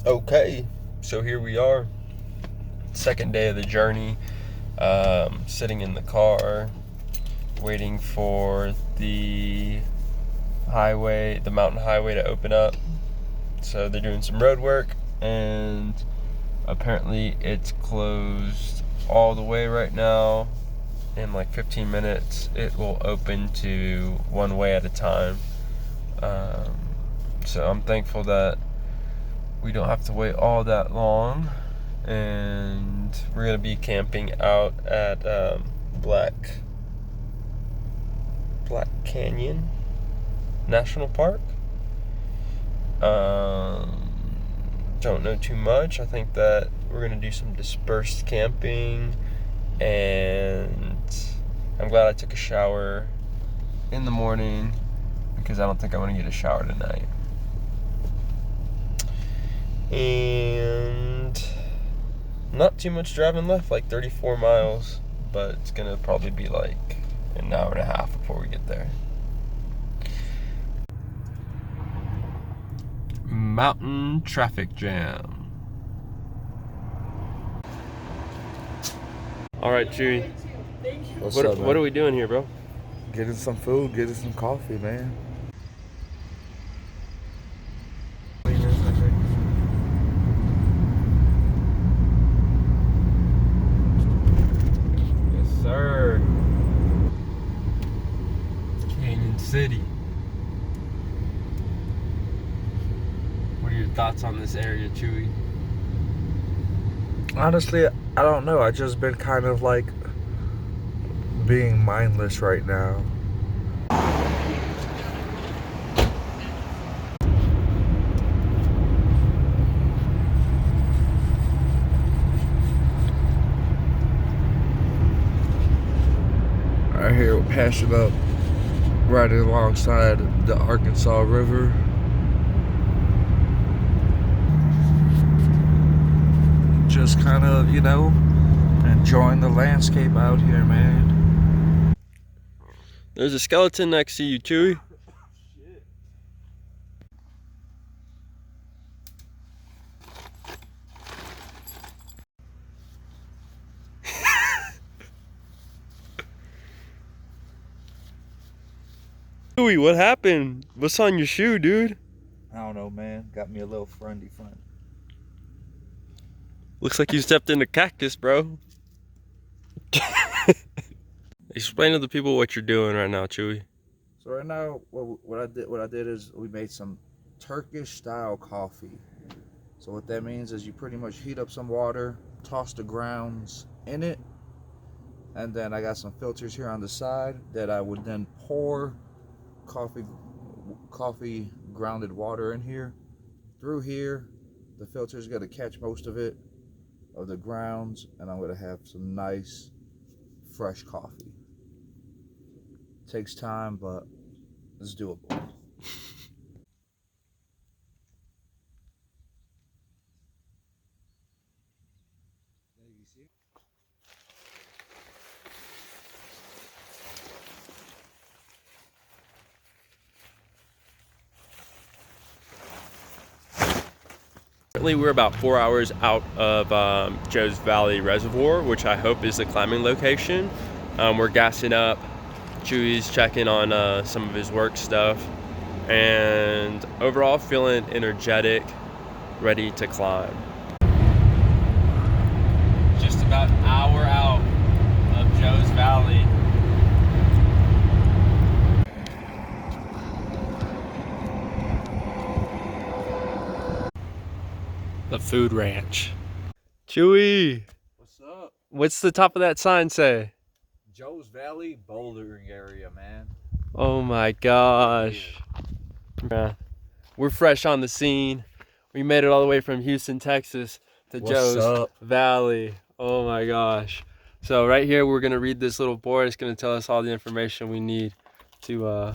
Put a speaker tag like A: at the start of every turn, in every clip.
A: Okay, so here we are, second day of the journey. Sitting in the car, waiting for the mountain highway to open up. So they're doing some road work, and apparently it's closed all the way right now. In like 15 minutes, it will open to one way at a time. So I'm thankful that we don't have to wait all that long, and we're gonna be camping out at Black Canyon National Park. Don't know too much. I think that we're gonna do some dispersed camping, and I'm glad I took a shower in the morning because I don't think I want to get a shower tonight. And not too much driving left, like 34 miles, but it's gonna probably be like an hour and a half before we get there. Mountain traffic jam. All right, Chewy.
B: What's up, man?
A: What are we doing here, bro?
B: Getting some food, getting some coffee, man.
A: Yes, sir. Canyon City. What are your thoughts on this area, Chewy?
B: Honestly, I don't know. I just been kind of like being mindless right now. Right here, we're passing up, riding alongside the Arkansas River. Just kind of, enjoying the landscape out here, man.
A: There's a skeleton next to you, Chewy. Chewy, what happened? What's on your shoe, dude?
B: I don't know, man. Got me a little friendly friend.
A: Looks like you stepped in a cactus, bro. Explain to the people what you're doing right now, Chewy.
B: So right now, what I did is we made some Turkish style coffee. So what that means is you pretty much heat up some water, toss the grounds in it, and then I got some filters here on the side that I would then pour coffee grounded water in here. Through here, the filter's gonna catch most of it, of the grounds, and I'm gonna have some nice fresh coffee. Takes time, but it's doable.
A: Currently, we're about 4 hours out of Joe's Valley Reservoir, which I hope is the climbing location. We're gassing up. Chewy's checking on some of his work stuff, and overall feeling energetic, ready to climb. Just about an hour out of Joe's Valley. The food ranch. Chewy,
B: What's up?
A: what's the top of that sign say?
B: Joe's Valley bouldering area, man.
A: Oh my gosh. Yeah. We're fresh on the scene. We made it all the way from Houston, Texas to
B: What's
A: Joe's
B: up?
A: Valley. Oh my gosh. So right here, we're gonna read this little board. It's gonna tell us all the information we need to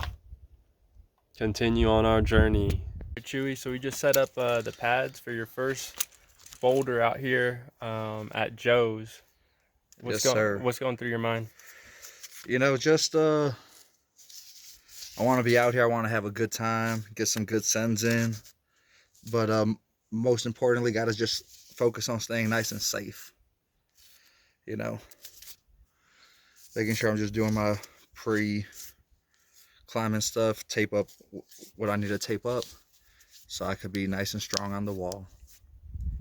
A: continue on our journey. Chewy, so we just set up the pads for your first boulder out here at Joe's.
B: Yes, sir.
A: What's going through your mind?
B: Just I want to be out here. I want to have a good time, get some good sends in. But most importantly, got to just focus on staying nice and safe. You know, making sure I'm just doing my pre-climbing stuff, tape up what I need to tape up so I could be nice and strong on the wall.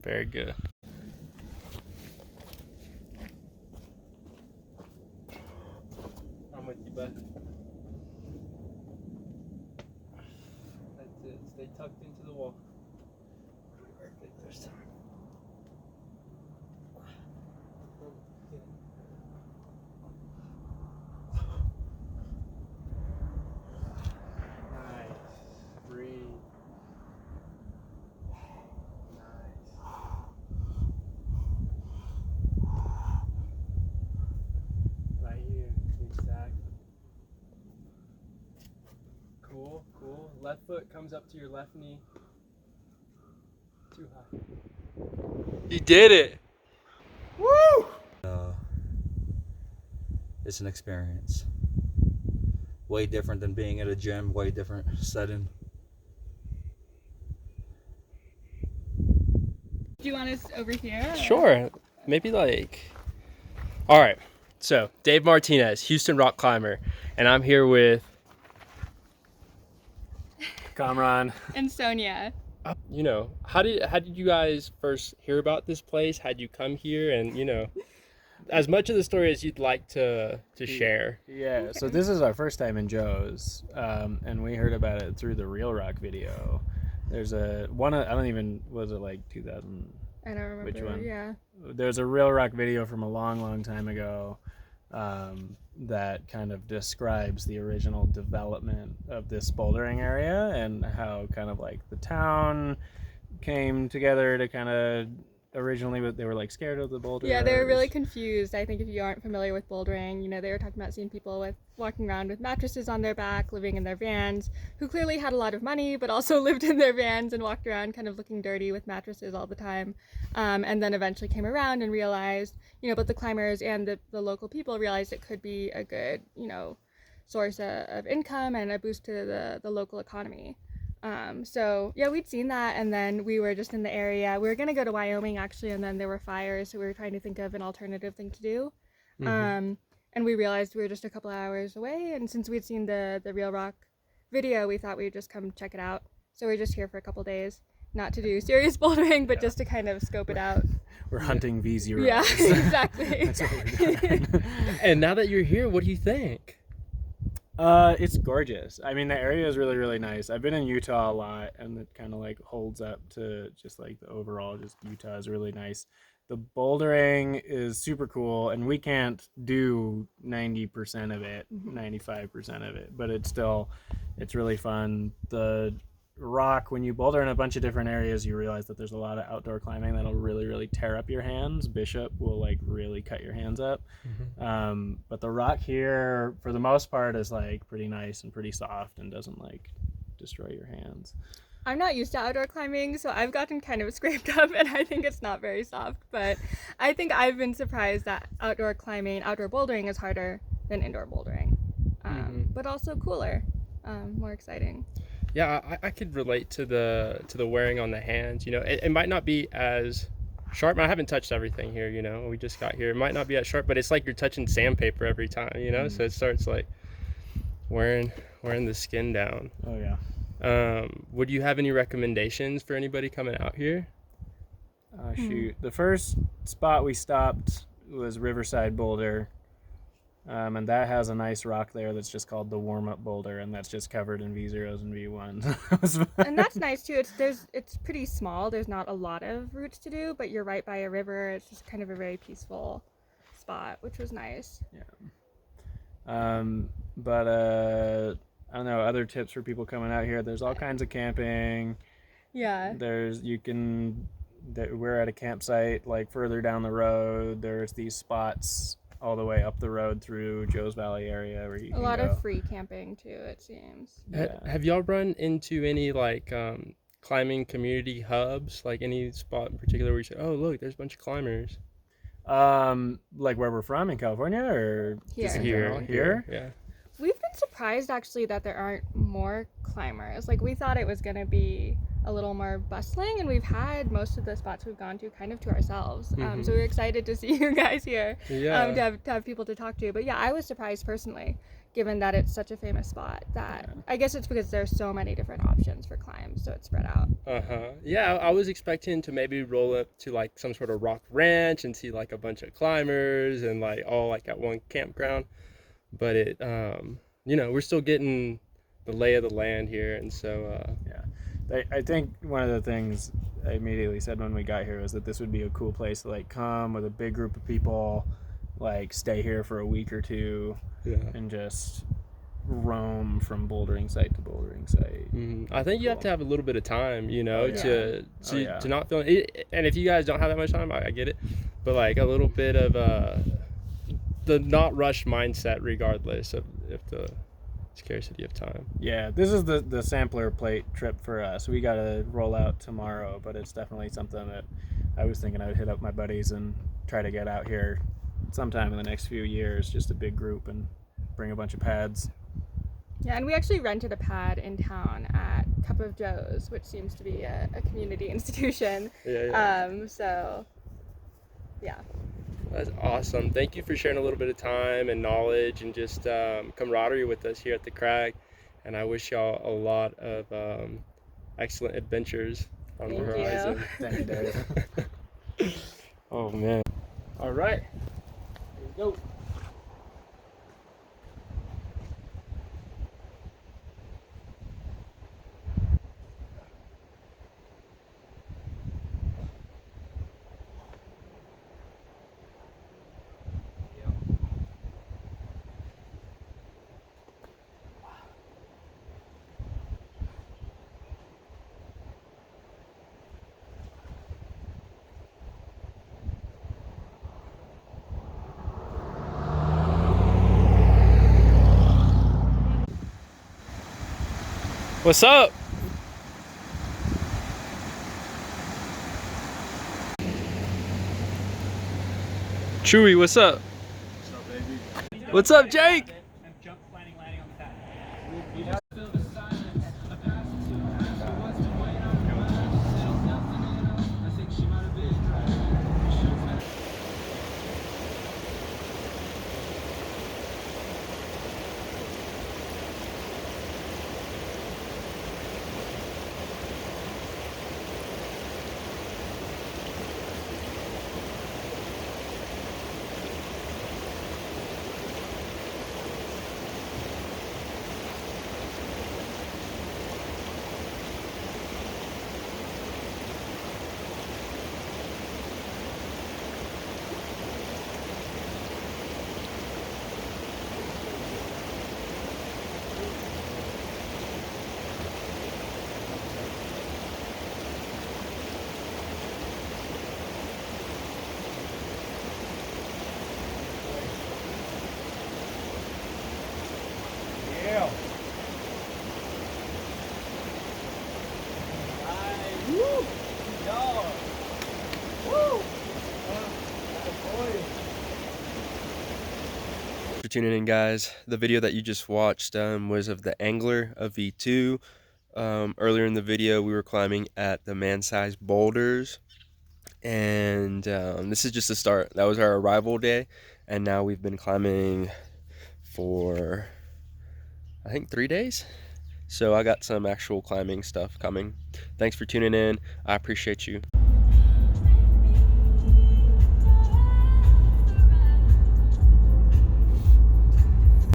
A: Very good. I'm with you, bud. That's it. Stay tucked into the wall. Perfect this time. Nice. Breathe. Nice. Right here. Exactly. Cool, cool. Left foot comes up to your left knee. Too high. You did it! Woo!
C: It's an experience. Way different than being at a gym, way different setting.
D: Do you want us over here? Or?
A: Sure. Maybe like. All right. So, Dave Martinez, Houston rock climber, and I'm here with.
E: Kamran.
D: And Sonia.
A: You know, how did you guys first hear about this place? How'd you come here? And, you know, as much of the story as you'd like to share.
E: Yeah, so this is our first time in Joe's, and we heard about it through the Real Rock video. There's I don't even, was it like 2000?
D: I don't remember.
E: Which one?
D: Yeah.
E: There's a Real Rock video from a long, long time ago that kind of describes the original development of this bouldering area and how kind of like the town came together to kind of originally, but they were like scared of the boulders.
D: Yeah, they were really confused. I think if you aren't familiar with bouldering, you know, they were talking about seeing people walking around with mattresses on their back, living in their vans, who clearly had a lot of money, but also lived in their vans and walked around kind of looking dirty with mattresses all the time. And then eventually came around and realized, you know, but the climbers and the local people realized it could be a good, you know, source of income and a boost to the local economy. So yeah, we'd seen that, and then we were just in the area. We were gonna go to Wyoming actually, and then there were fires, so we were trying to think of an alternative thing to do. And we realized we were just a couple hours away, and since we'd seen the Real Rock video, we thought we'd just come check it out. So we're just here for a couple days, not to do serious bouldering, but just to kind of scope it out.
E: We're hunting V0.
D: Yeah, exactly.
E: That's what we're doing.
A: And now that you're here, what do you think?
E: It's gorgeous. I mean, the area is really, really nice. I've been in Utah a lot, and it kind of like holds up to just like the overall, just Utah is really nice. The bouldering is super cool, and we can't do 90% of it, 95% of it, but it's really fun. The rock, when you boulder in a bunch of different areas, you realize that there's a lot of outdoor climbing that'll really, really tear up your hands. Bishop will like really cut your hands up. But the rock here, for the most part, is like pretty nice and pretty soft and doesn't like destroy your hands.
D: I'm not used to outdoor climbing, so I've gotten kind of scraped up, and I think it's not very soft, but I think I've been surprised that outdoor bouldering is harder than indoor bouldering, but also cooler, more exciting.
A: Yeah, I could relate to the wearing on the hands. You know, it might not be as sharp. I haven't touched everything here, you know. We just got here. It might not be as sharp, but it's like you're touching sandpaper every time, you know. So it starts like wearing the skin down.
E: Oh yeah.
A: Would you have any recommendations for anybody coming out here?
E: Shoot. The first spot we stopped was Riverside Boulder. And that has a nice rock there that's just called the warm-up boulder, and that's just covered in V0s and V1s.
D: And that's nice too. It's pretty small. There's not a lot of routes to do, but you're right by a river. It's just kind of a very peaceful spot, which was nice.
E: Yeah. But I don't know, other tips for people coming out here. There's all kinds of camping.
D: Yeah.
E: We're at a campsite like further down the road. There's these spots all the way up the road through Joe's Valley area where you can
D: A lot
E: go.
D: of free camping too, it seems.
E: Yeah.
A: Have y'all run into any like climbing community hubs, like any spot in particular where you say, oh look, there's a bunch of climbers?
E: Like where we're from in California, or just in general? Here?
A: Yeah.
D: We've been surprised actually that there aren't more climbers. Like we thought it was gonna be a little more bustling, and we've had most of the spots we've gone to kind of to ourselves.
A: Mhm.
D: So we're excited to see you guys here,
A: Yeah.
D: to have people to talk to. But yeah, I was surprised personally, given that it's such a famous spot, that I guess it's because there's so many different options for climbs, so it's spread out.
A: Yeah, I was expecting to maybe roll up to like some sort of rock ranch and see like a bunch of climbers and like all like at one campground. But it, we're still getting the lay of the land here. And so,
E: I think one of the things I immediately said when we got here was that this would be a cool place to like come with a big group of people, like stay here for a week or two,
A: yeah.
E: and just roam from bouldering site to bouldering site.
A: I think you have to have a little bit of time, to not feel it. And if you guys don't have that much time, I get it. But like a little bit of the not rush mindset, regardless of if the scarcity of time.
E: Yeah, this is the sampler plate trip for us. We got to roll out tomorrow, but it's definitely something that I was thinking I would hit up my buddies and try to get out here sometime in the next few years, just a big group, and bring a bunch of pads.
D: Yeah, and we actually rented a pad in town at Cup of Joe's, which seems to be a community institution. So, yeah.
A: That's awesome. Thank you for sharing a little bit of time and knowledge and just camaraderie with us here at the Crag. And I wish y'all a lot of excellent adventures on the
D: Thank you.
A: horizon.
E: Thank you, Dave.
A: Oh, man. All right. Here we go. What's up? Chewy, what's up?
F: What's up, baby?
A: What's up, Jake? For tuning in, guys. The video that you just watched was of the Angler of V2. Earlier in the video, we were climbing at the man-sized boulders, and this is just the start. That was our arrival day, and now we've been climbing for, I think, 3 days. So I got some actual climbing stuff coming. Thanks for tuning in. I appreciate you.